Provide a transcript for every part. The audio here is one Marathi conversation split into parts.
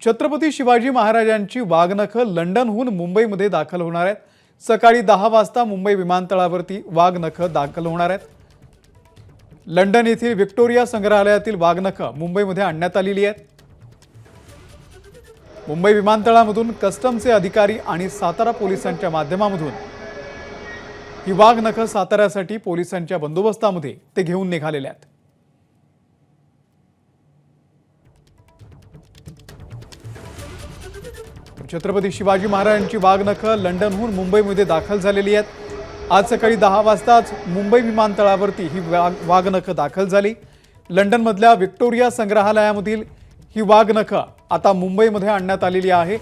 छत्रपती शिवाजी महाराजांची वाघनखं लंडनहून मुंबईमध्ये दाखल होणार आहेत। सकाळी 10 वाजता मुंबई विमानतळावरती वाघनखं दाखल होणार आहेत। लंडन येथील व्हिक्टोरिया संग्रहालयातील वाघनखं मुंबईमध्ये आणण्यात आलेली आहेत। मुंबई विमानतळामधून कस्टमचे अधिकारी आणि सातारा पोलिसांच्या माध्यमातून ही वाघनखं साताऱ्यासाठी पोलिसांच्या बंदोबस्तामध्ये ते घेऊन निघालेले आहेत। छत्रपती शिवाजी महाराजांची वाघनखं लंडनहून मुंबईमध्ये दाखल झालेली आहेत। आज सकाळी 10 वाजताच मुंबई विमानतळावरती ही वाघनखं दाखल झाली। लंडनमधल्या व्हिक्टोरिया संग्रहालयामधील ही वाघनखं आता मुंबईमध्ये आणण्यात आलेली आहे।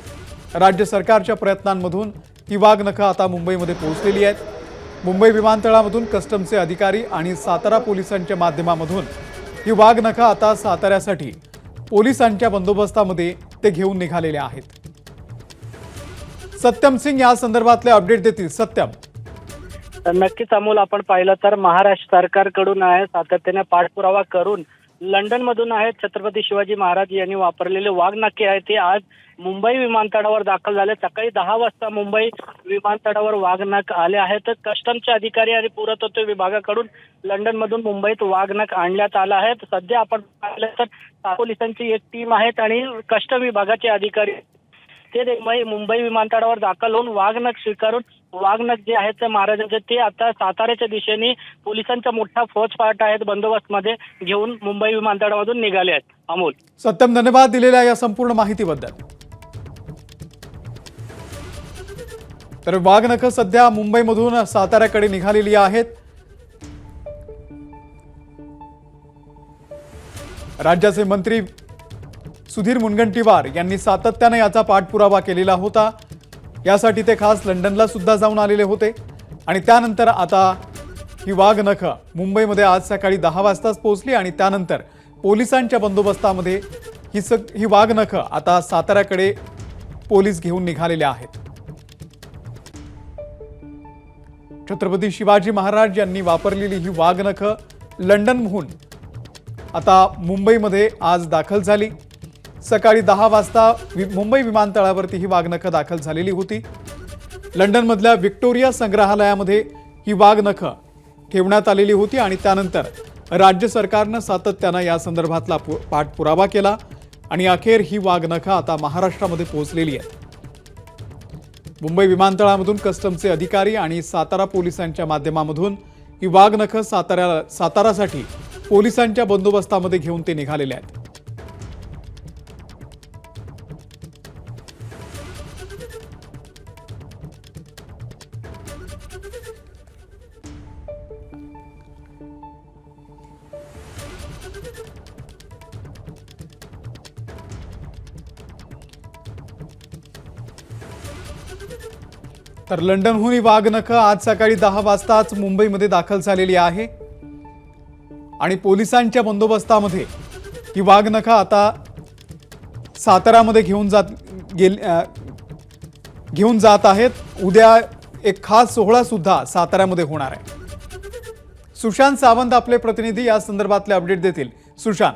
राज्य सरकारच्या प्रयत्नांमधून ही वाघनखं आता मुंबईमध्ये पोहोचलेली आहेत। मुंबई विमानतळामधून कस्टमचे अधिकारी आणि सातारा पोलिसांच्या माध्यमातून ही वाघनखं आता साताऱ्यासाठी पोलिसांच्या बंदोबस्तामध्ये ते घेऊन निघालेले आहेत। सत्यम सिंग या संदर्भातले अपडेट देतील। सत्यम, नक्कीच अमोल, आपण पाहिलं तर महाराष्ट्र सरकारकडून आहे सातत्याने पाठपुरावा करून लंडन मधून आहेत छत्रपती शिवाजी महाराज यांनी वापरलेले वाघनखे आहे ते आज मुंबई विमानतळावर दाखल झाले। सकाळी 10 वाजता मुंबई विमानतळावर वाघनख आले आहेत। कस्टमचे अधिकारी आणि पुरातत्व विभागाकडून लंडन मधून मुंबईत वाघनख आणण्यात आला आहे। सध्या आपण पाहिलं तर पोलिसांची एक टीम आहे आणि कस्टम विभागाचे अधिकारी ते मुंबई विमानतळावर दाखल होऊन वाघनख स्वीकारून वाघनख जे आहेत महाराजांचे ते आता साताऱ्याच्या दिशेने पोलिसांचा मोठा फौजफाट आहेत बंदोबस्त मध्ये घेऊन मुंबई विमानतळामधून निघाले आहेत। अमोल, सत्यम, धन्यवाद दिलेल्या या संपूर्ण माहितीबद्दल। तर वाघनखं सध्या मुंबईमधून साताऱ्याकडे निघालेली आहेत। राज्याचे मंत्री सुधीर मुनगंटीवार यांनी सातत्याने याचा पाठपुरावा केलेला होता। यासाठी ते खास लंडनला सुद्धा जाऊन आलेले होते आणि त्यानंतर आता ही वाघनखं मुंबईमध्ये आज सकाळी 10 वाजताच पोहोचली आणि त्यानंतर पोलिसांच्या बंदोबस्तामध्ये ही वाघनखं आता साताऱ्याकडे पोलीस घेऊन निघालेले आहेत। छत्रपती शिवाजी महाराज यांनी वापरलेली ही वाघनखं लंडनहून आता मुंबईमध्ये आज दाखल झाली। सकाळी 10 वाजता मुंबई विमानतळावरती ही वाघनखं दाखल झालेली होती। लंडनमधल्या व्हिक्टोरिया संग्रहालयामध्ये ही वाघनखं ठेवण्यात आलेली होती आणि त्यानंतर राज्य सरकारनं सातत्यानं या संदर्भातला पाठपुरावा केला आणि अखेर ही वाघनखं आता महाराष्ट्रामध्ये पोहोचलेली आहेत। मुंबई विमानतळामधून कस्टमचे अधिकारी आणि सातारा पोलिसांच्या माध्यमातून ही वाघनखं सातारासाठी पोलिसांच्या बंदोबस्तामध्ये घेऊन ते निघालेले आहेत। तर लंडनहून ही वाघनखं आज सकाळी 10 वाजताच मुंबईमध्ये दाखल झालेली आहे आणि पोलिसांच्या बंदोबस्तामध्ये ही वाघनखं आता साताऱ्यामध्ये घेऊन जात आहेत। उद्या एक खास सोहळा सुद्धा साताऱ्यामध्ये होणार आहे। सुशांत सावंत आपले प्रतिनिधी या संदर्भातले अपडेट देतील। सुशांत,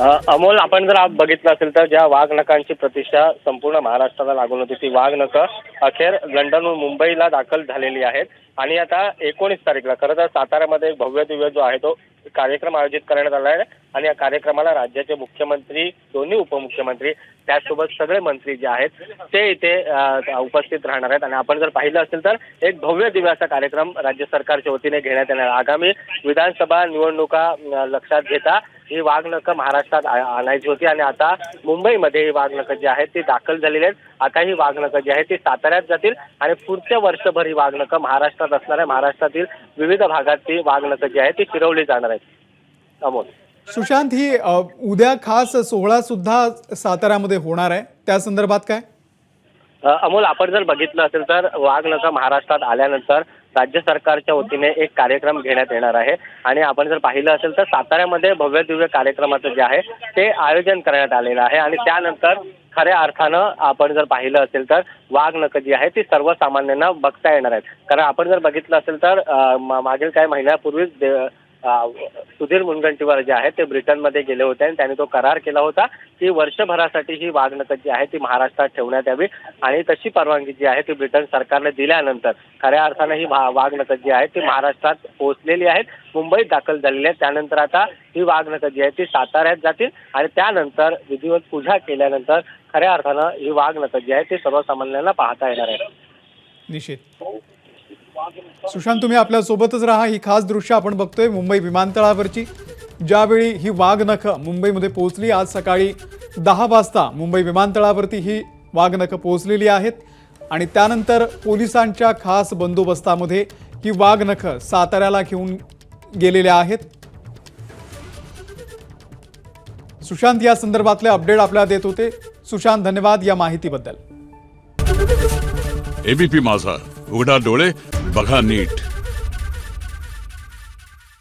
अमोल, आपण जर बघितलं असेल तर ज्या वाघनखांची प्रतिष्ठा संपूर्ण महाराष्ट्राला लागून होती ती वाघनखं अखेर लंडनहून मुंबईला दाखल झालेली आहेत आणि आता 19 तारीखला खरं तर साताऱ्यामध्ये एक भव्य दिव्य जो आहे तो कार्यक्रम आयोजित करण्यात आला आहे आणि या कार्यक्रमाला राज्याचे मुख्यमंत्री, दोन्ही उपमुख्यमंत्री, त्याचसोबत सगळे मंत्री जे आहेत ते इथे उपस्थित राहणार आहेत। आणि आपण जर पाहिलं असेल तर एक भव्य दिव्य असा कार्यक्रम राज्य सरकारच्या वतीने घेण्यात येणार। आगामी विधानसभा निवडणुका लक्षात घेता ही वाघनखं महाराष्ट्रात आणायची होती आणि आता मुंबईमध्ये ही वाघनखं जी आहेत ती दाखल झालेली आहेत। आता ही वाघनखं जी आहेत ती साताऱ्यात जातील आणि पुढच्या वर्षभर ही वाघनखं महाराष्ट्रात असणार आहे। महाराष्ट्रातील विविध भागात ती वाघनखं जी आहेत ती फिरवली जाणार आहेत। अमोल, सुशांत, ही उद्या खास सोहळा सुद्धा साताऱ्यामध्ये होणार आहे, त्या संदर्भात काय? अमोल, आपण जर बघितलं असेल तर वाघनखं महाराष्ट्रात आल्यानंतर राज्य सरकारच्या वतीने एक कार्यक्रम घेण्यात येणार आहे आणि आपण जर पाहिलं असेल तर साताऱ्यामध्ये भव्य दिव्य कार्यक्रमाचं जे आहे ते आयोजन करण्यात आलेलं आहे आणि त्यानंतर खऱ्या अर्थानं आपण जर पाहिलं असेल तर वाघनखं जी आहे ती सर्वसामान्यांना बघता येणार आहेत। कारण आपण जर बघितलं असेल तर मागील काही महिन्यापूर्वीच सुधीर मुनगंटीवार जे आहेत ते ब्रिटनमध्ये गेले होते आणि त्यांनी तो करार केला होता की वर्षभरासाठी ही वाघनखं जी आहे ती महाराष्ट्रात ठेवण्यात यावी आणि तशी परवानगी जी आहे ती ब्रिटन सरकारने दिल्यानंतर खऱ्या अर्थानं ही वाघनखं जी आहेत ती महाराष्ट्रात पोहोचलेली आहेत, मुंबईत दाखल झालेली आहेत. त्यानंतर आता ही वाघनखं जी आहेत ती साताऱ्यात जातील आणि त्यानंतर विधिवत पूजा केल्यानंतर खऱ्या अर्थानं ही वाघनखं जी आहेत ती सर्वसामान्यांना पाहता येणार आहे. निश्चित. सुशांत, तुम्ही आपल्या सोबतच राहा. ही खास दृश्य आपण बघतोय मुंबई विमानतळावरची, ज्यावेळी ही वाघनखं मुंबईमध्ये पोहोचली. आज सकाळी 10 वाजता मुंबई विमानतळावरती ही वाघनखं पोहोचलेली आहेत आणि त्यानंतर पोलिसांच्या खास बंदोबस्तामध्ये ही वाघनखं साताऱ्याला घेऊन गेलेल्या आहेत. सुशांत या संदर्भातले अपडेट आपल्याला देत होते. सुशांत, धन्यवाद या माहितीबद्दल. एबीपी माझा, उघडा डोळे बघा नीट.